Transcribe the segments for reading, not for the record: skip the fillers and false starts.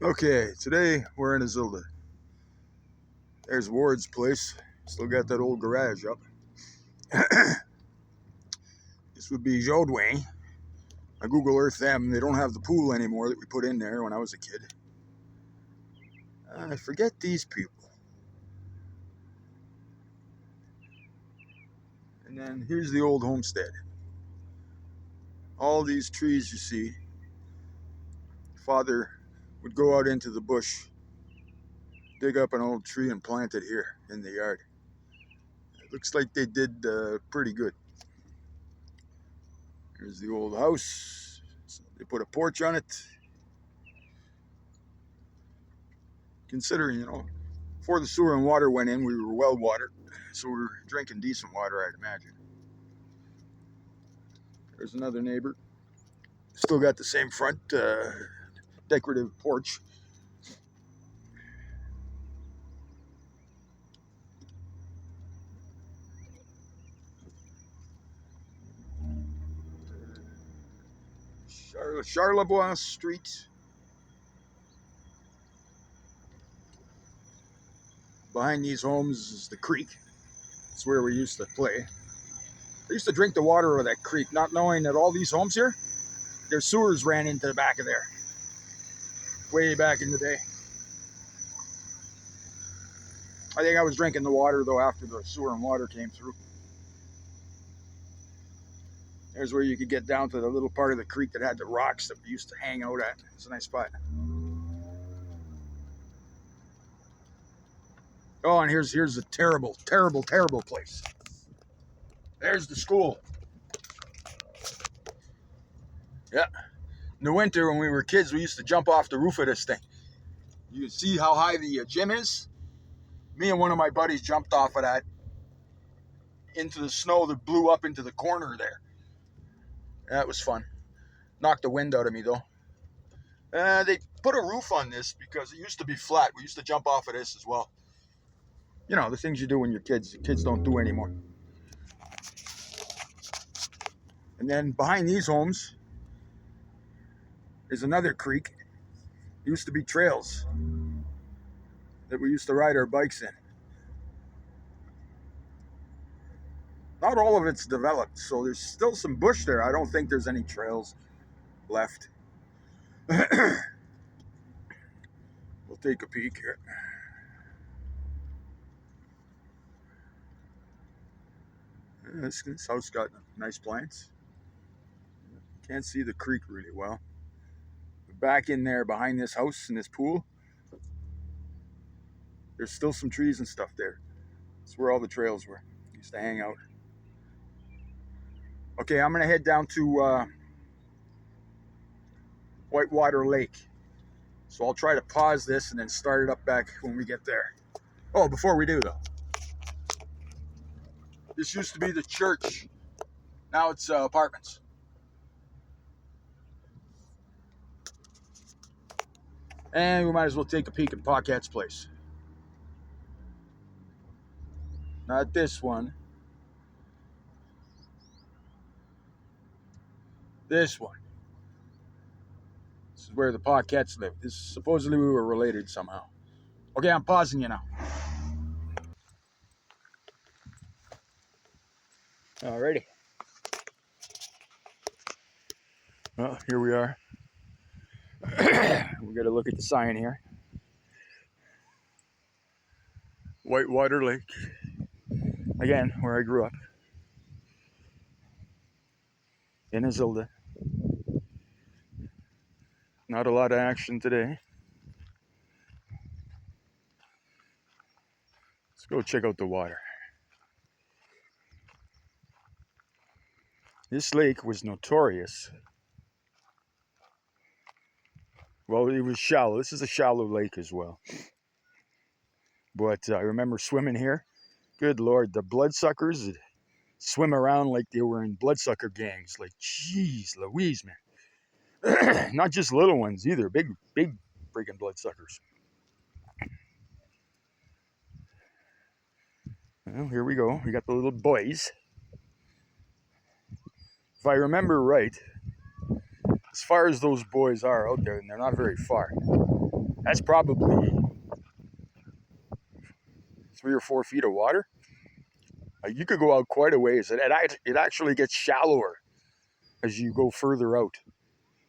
Okay, today we're in Azilda. There's Ward's place. Still got that old garage up. This would be Jodway. I Google Earth them. They don't have the pool anymore that we put in there when I was a kid. I forget these people. And then here's the old homestead. All these trees you see. Father would go out into the bush, dig up an old tree and plant it here in the yard. It looks like they did pretty good. Here's the old house. They put a porch on it. Considering, before the sewer and water went in, we were well watered, so we were drinking decent water, I'd imagine. There's another neighbor. Still got the same front decorative porch. Charlevoix Street. Behind these homes is the creek. It's where we used to play. I used to drink the water of that creek, not knowing that all these homes here, their sewers ran into the back of there. Way back in the day. I think I was drinking the water, though, after the sewer and water came through. There's where you could get down to the little part of the creek that had the rocks that we used to hang out at. It's a nice spot. Oh, and here's a terrible, terrible, terrible place. There's the school. Yeah. In the winter when we were kids, we used to jump off the roof of this thing. You can see how high the gym is. Me and one of my buddies jumped off of that into the snow that blew up into the corner there. That was fun. Knocked the wind out of me, though. They put a roof on this because it used to be flat. We used to jump off of this as well. You know, the things you do when you're kids, the kids don't do anymore. And then behind these homes is another creek. It used to be trails that we used to ride our bikes in. Not all of it's developed, so there's still some bush there. I don't think there's any trails left. We'll take a peek here. This house got nice plants. Can't see the creek really well. Back in there behind this house and this pool, there's still some trees and stuff there. That's where all the trails were. Used to hang out. Okay, I'm gonna head down to Whitewater Lake. So I'll try to pause this and then start it up back when we get there. Oh, before we do though. This used to be the church. Now it's apartments. And we might as well take a peek at Pocket's place. Not this one. This one. This is where the Pockets live. Supposedly we were related somehow. Okay, I'm pausing you now. Alrighty. Well, here we are. We got to look at the sign here. Whitewater Lake. Again, where I grew up. In Azilda. Not a lot of action today. Let's go check out the water. This lake was notorious. Well, it was shallow. This is a shallow lake as well. But I remember swimming here. Good Lord, the bloodsuckers swim around like they were in bloodsucker gangs. Like, jeez Louise, man. Not just little ones either. Big freaking bloodsuckers. Well, here we go. We got the little boys. If I remember right, as far as those boys are out there, and they're not very far, That's probably 3 or 4 feet of water. You could go out quite a ways. It actually gets shallower as you go further out.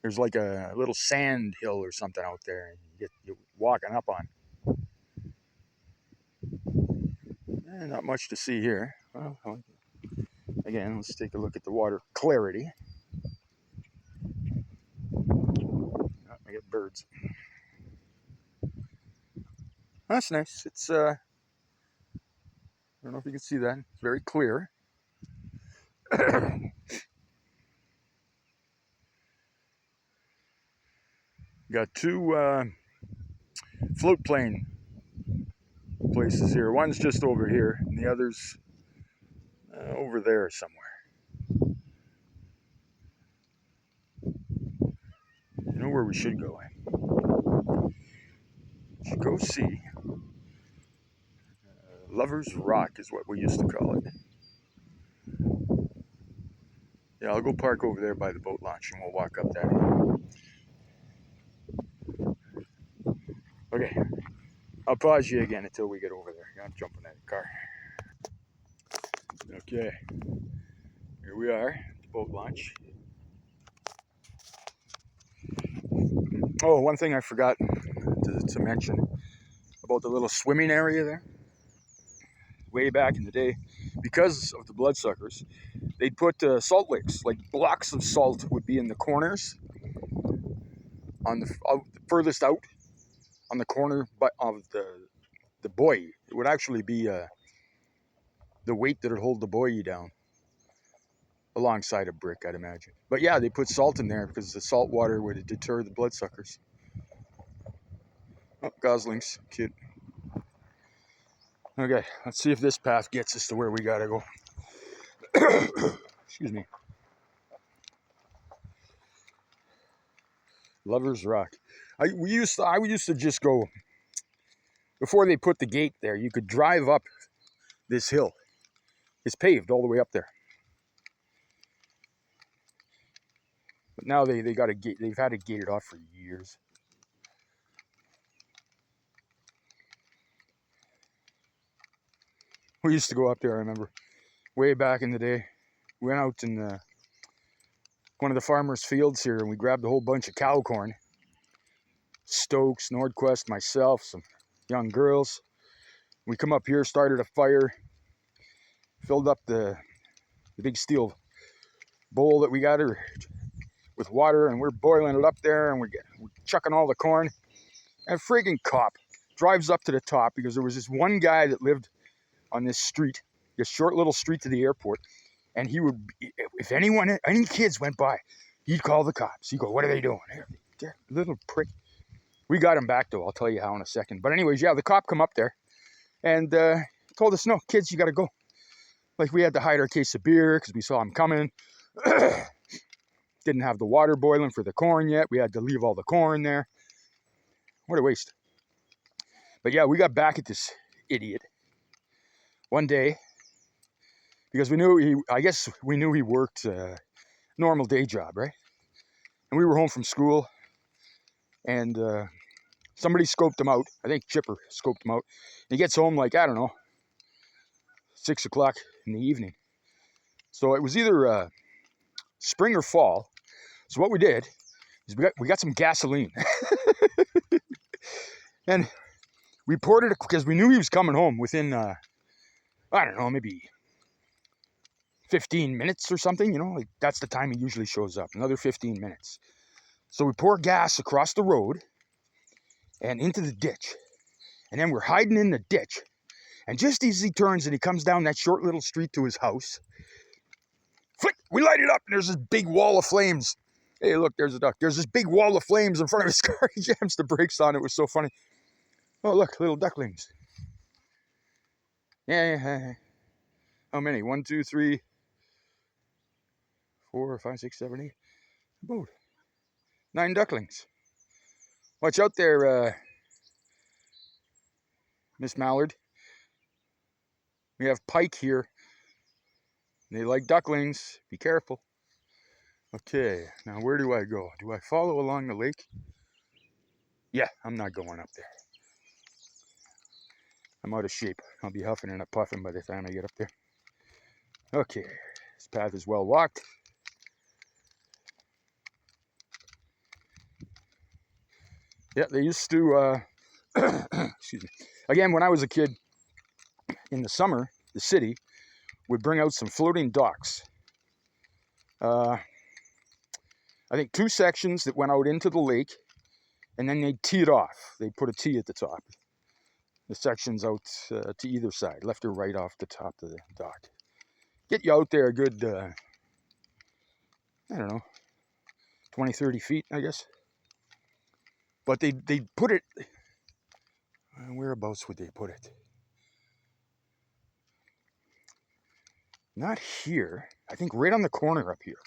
There's like a little sand hill or something out there, and you're walking up on. Not much to see here. Well, again, let's take a look at the water clarity. Oh, I get birds. That's nice. It's I don't know if you can see that. It's very clear. Got two float plane places here. One's just over here, and the other's over there somewhere. You know where we should go? We should go see Lover's Rock is what we used to call it. Yeah, I'll go park over there by the boat launch, and we'll walk up that hill. Okay, I'll pause you again until we get over there. I'm jumping out of the car. Okay, here we are, the boat launch. Oh, one thing I forgot to mention about the little swimming area there. Way back in the day, because of the bloodsuckers, they'd put salt licks, like blocks of salt would be in the corners, on the furthest out, on the corner of the buoy. It would actually be the weight that would hold the buoy down, alongside a brick, I'd imagine. But yeah, they put salt in there because the salt water would deter the bloodsuckers. Oh, goslings, cute. Okay, let's see if this path gets us to where we gotta go. Excuse me. Lover's Rock. I used to just go, before they put the gate there, you could drive up this hill. It's paved all the way up there. But now they got a gate. They've had it gated off for years. We used to go up there, I remember, way back in the day. We went out in one of the farmers' fields here, and we grabbed a whole bunch of cow corn. Stokes, Nordquist, myself, some young girls. We come up here, started a fire, filled up the big steel bowl that we got her with water, and we're boiling it up there, and we're chucking all the corn. And a friggin' cop drives up to the top, because there was this one guy that lived on this street, this short little street to the airport, and he would, if any kids went by, he'd call the cops. He'd go, "What are they doing?" There, little prick. We got him back though. I'll tell you how in a second. But anyways, yeah, the cop come up there and told us, "No, kids, you got to go." Like, we had to hide our case of beer because we saw him coming. Didn't have the water boiling for the corn yet. We had to leave all the corn there. What a waste. But yeah, we got back at this idiot one day because we knew he worked a normal day job, right? And we were home from school, and somebody scoped him out. I think Chipper scoped him out. And he gets home like, I don't know, 6 o'clock in the evening. So it was either spring or fall. So what we did is we got some gasoline. And we poured it, because we knew he was coming home within, I don't know, maybe 15 minutes or something. You know, like, that's the time he usually shows up, another 15 minutes. So we pour gas across the road and into the ditch. And then we're hiding in the ditch. And just as he turns and he comes down that short little street to his house, flick, we light it up, and there's this big wall of flames. Hey, look, there's a duck. There's this big wall of flames in front of his car. He jams the brakes on. It was so funny. Oh, look, little ducklings. Yeah. How many? 1, 2, 3, 4, 5, 6, 7, 8. About 9 ducklings. Watch out there, Miss Mallard. We have pike here. They like ducklings. Be careful. Okay, now where do I go? Do I follow along the lake? Yeah, I'm not going up there. I'm out of shape. I'll be huffing and puffing by the time I get up there. Okay, this path is well walked. Yeah, they used to, excuse me. Again, when I was a kid, in the summer, the city would bring out some floating docks. I think 2 sections that went out into the lake, and then they'd tee it off. They'd put a tee at the top. The sections out to either side, left or right off the top of the dock. Get you out there a good, I don't know, 20, 30 feet, I guess. But they'd put it, whereabouts would they put it? Not here. I think right on the corner up here.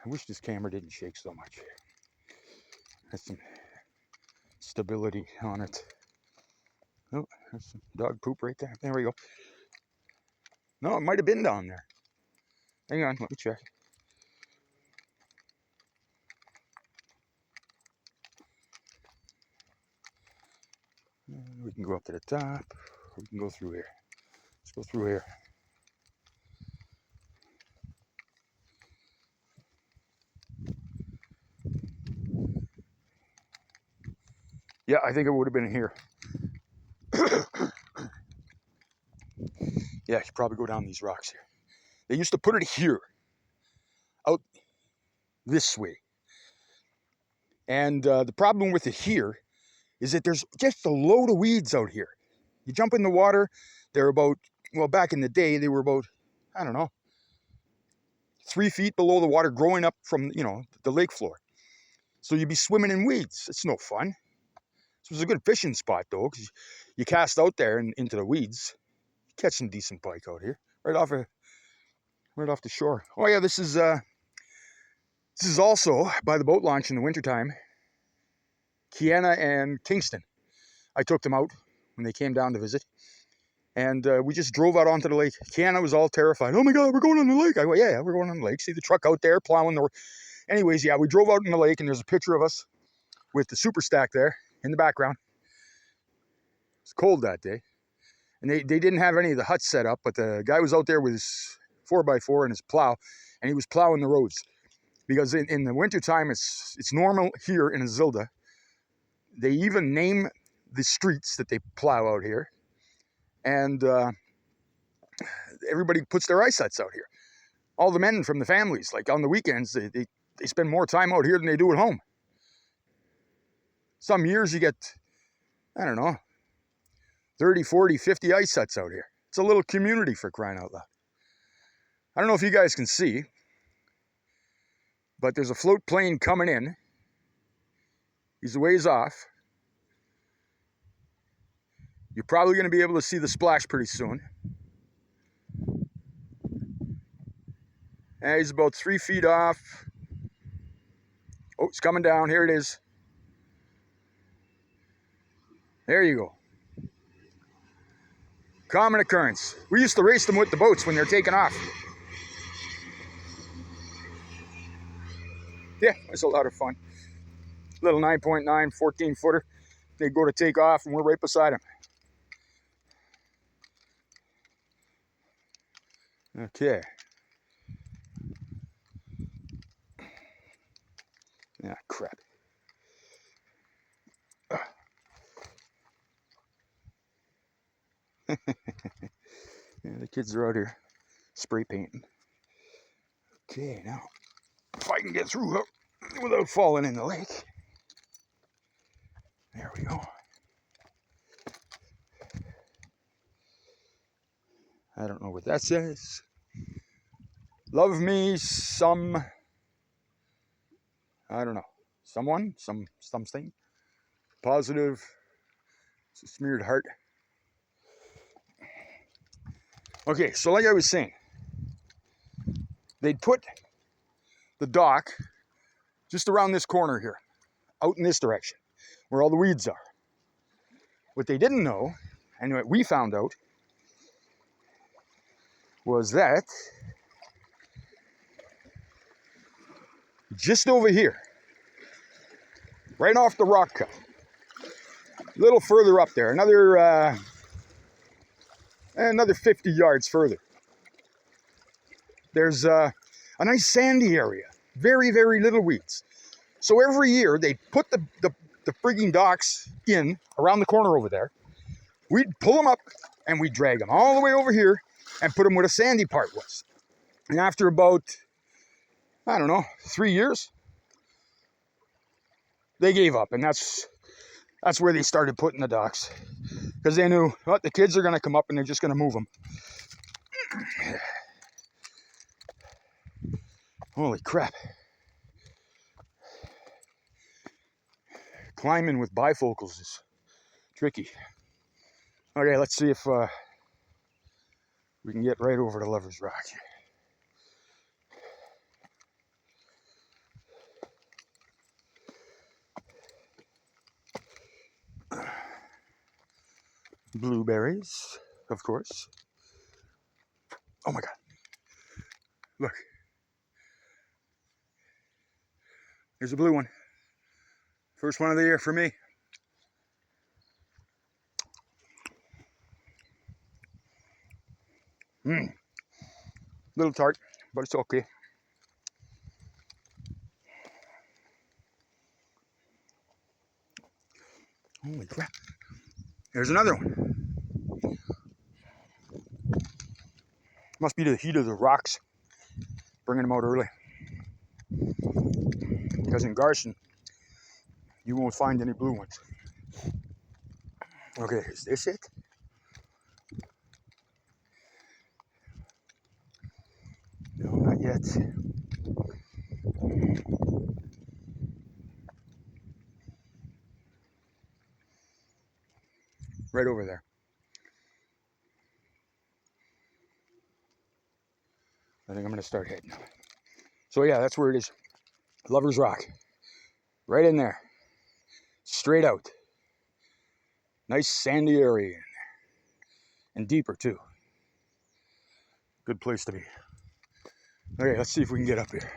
I wish this camera didn't shake so much. Has some stability on it. Oh, there's some dog poop right there. There we go. No, it might have been down there. Hang on, let me check. We can go up to the top. We can go through here. Let's go through here. Yeah, I think it would have been here. Yeah, you should probably go down these rocks here. They used to put it here, out this way. And the problem with it here is that there's just a load of weeds out here. You jump in the water, they're about, well, back in the day, they were about, I don't know, 3 feet below the water, growing up from, the lake floor. So you'd be swimming in weeds. It's no fun. This was a good fishing spot, though, because you cast out there and into the weeds. You catch some decent pike out here, right off the shore. Oh yeah, this is also by the boat launch in the wintertime. Kiana and Kingston. I took them out when they came down to visit. And we just drove out onto the lake. Kiana was all terrified. Oh my God, we're going on the lake. I go, yeah, we're going on the lake. See the truck out there plowing the... Anyways, yeah, we drove out in the lake, and there's a picture of us with the super stack there in the background. It's cold that day. And they didn't have any of the huts set up, but the guy was out there with his 4x4 and his plow, and he was plowing the roads. Because in the wintertime, it's normal here in Azilda. They even name the streets that they plow out here. And everybody puts their ice huts out here. All the men from the families, like on the weekends, they spend more time out here than they do at home. Some years you get, I don't know, 30, 40, 50 ice huts out here. It's a little community, for crying out loud. I don't know if you guys can see, but there's a float plane coming in. He's a ways off. You're probably going to be able to see the splash pretty soon. And he's about 3 feet off. Oh, it's coming down. Here it is. There you go. Common occurrence. We used to race them with the boats when they're taking off. Yeah, it's a lot of fun. Little 9.9, 14-footer. They go to take off, and we're right beside them. Okay. Ah, crap. Yeah, the kids are out here spray painting. Okay, now, if I can get through without falling in the lake. There we go. I don't know what that says. Love me some, I don't know, someone, something. Positive. It's a smeared heart. Okay, so like I was saying, they'd put the dock just around this corner here, out in this direction, where all the weeds are. What they didn't know, and what we found out, was that just over here, right off the rock cut. A little further up there, another 50 yards further. There's a nice sandy area, very, very little weeds. So every year they put the frigging docks in around the corner over there. We'd pull them up and we'd drag them all the way over here and put them where the sandy part was. And after about, I don't know, 3 years, they gave up. And that's where they started putting the docks. Because they knew, well, the kids are going to come up and they're just going to move them. Holy crap. Climbing with bifocals is tricky. Okay, let's see if we can get right over to Lover's Rock. Blueberries, of course. Oh my God. Look. Here's a blue one. First one of the year for me. Little tart, but it's okay. Holy crap. There's another one. Must be the heat of the rocks bringing them out early. Because in Garson, you won't find any blue ones. Okay, is this it? No, not yet. Right over there. I think I'm gonna start heading. So yeah, that's where it is. Lover's Rock. Right in there. Straight out. Nice sandy area in there. And deeper too. Good place to be. Okay, let's see if we can get up here.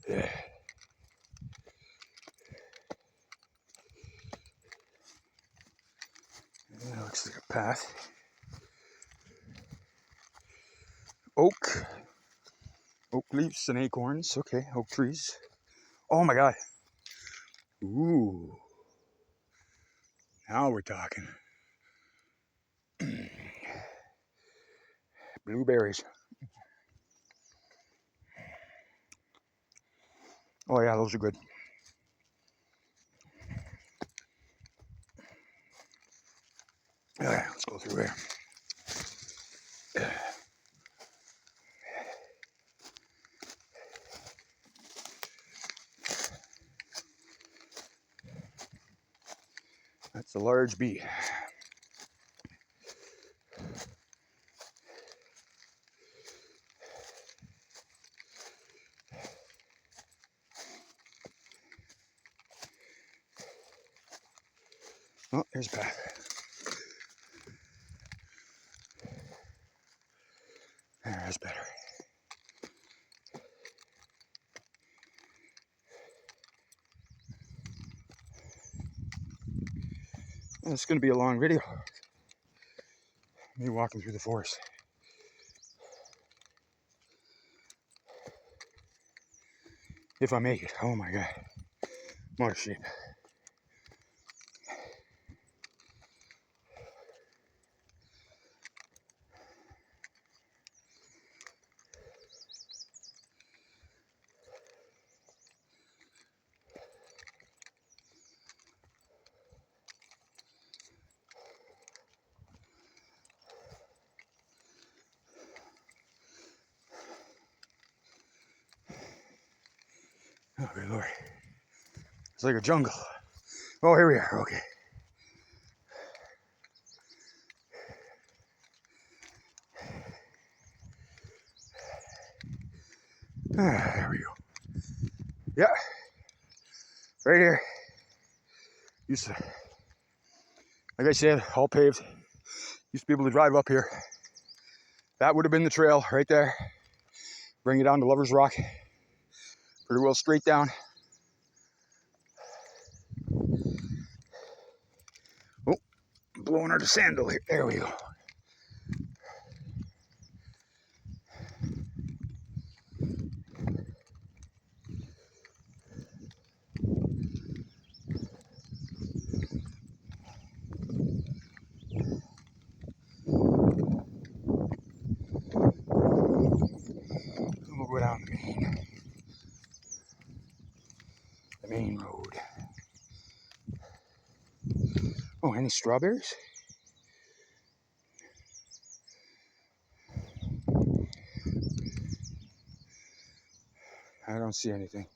Yeah. That looks like a path. Oak leaves and acorns. Okay, oak trees. Oh my God. Ooh. Now we're talking. Blueberries. Oh yeah, those are good. All right, let's go through here. That's a large bee. Oh, there's a path. That's better. It's going to be a long video. Me walking through the forest. If I make it. Oh my God. More sheep. Oh, good Lord. It's like a jungle. Oh, here we are. Okay. There we go. Yeah. Right here. Used to, like I said, all paved. Used to be able to drive up here. That would have been the trail right there. Bring you down to Lover's Rock. Pretty well straight down. Oh, blowing out the sandal here. There we go. We'll go down the main road. Oh, any strawberries? I don't see anything.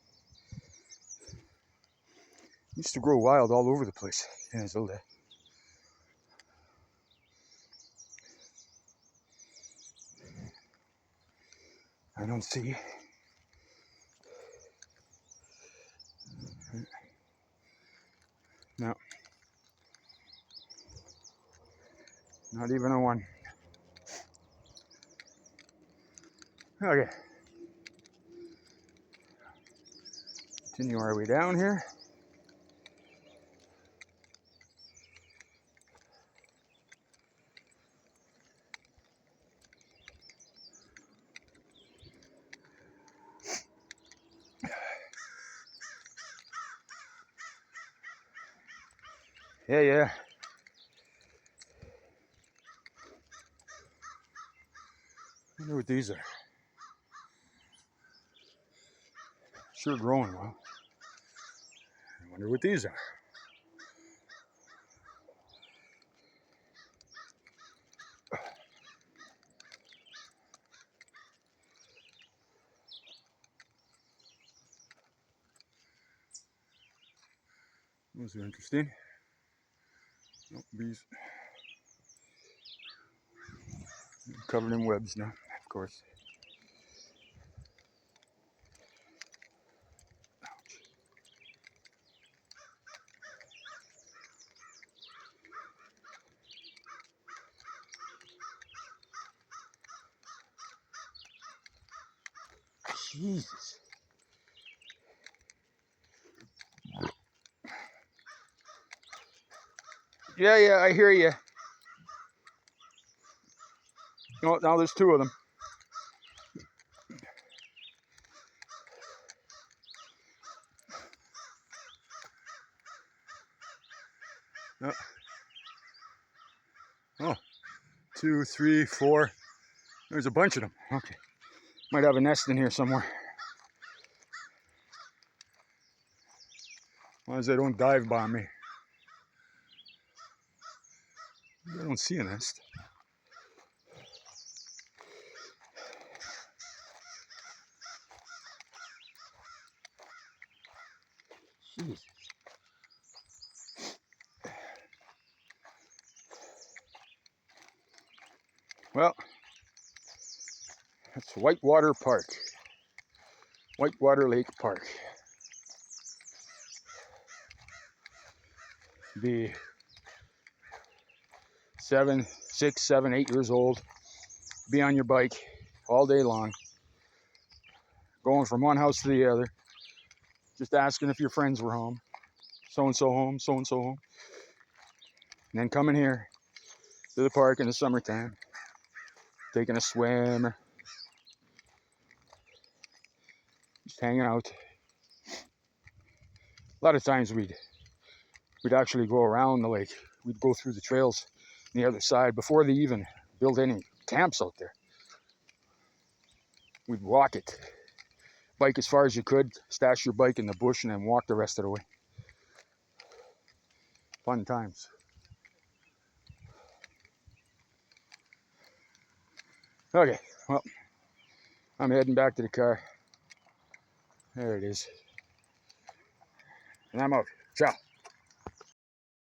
Used to grow wild all over the place in Azilda. I don't see. No. Not even a one. Okay. Continue our way down here. Yeah. I wonder what these are. Sure growing well. I wonder what these are. Those are interesting. Nope, bees. Covered in webs now, of course. Jesus. Yeah, I hear you. Oh, now there's two of them. Oh, 2, 3, 4. There's a bunch of them. Okay. Might have a nest in here somewhere. As long as they don't dive bomb me. I don't see a nest. Jeez. Well, that's Whitewater Park. Whitewater Lake Park. Be 7, 6, 7, 8 years old. Be on your bike all day long. Going from one house to the other. Just asking if your friends were home. So-and-so home, so-and-so home. And then coming here to the park in the summertime. Taking a swim. Just hanging out. A lot of times we'd actually go around the lake. We'd go through the trails on the other side before they even built any camps out there. We'd walk it. Bike as far as you could, stash your bike in the bush, and then walk the rest of the way. Fun times. Okay, well, I'm heading back to the car. There it is. And I'm out. Ciao.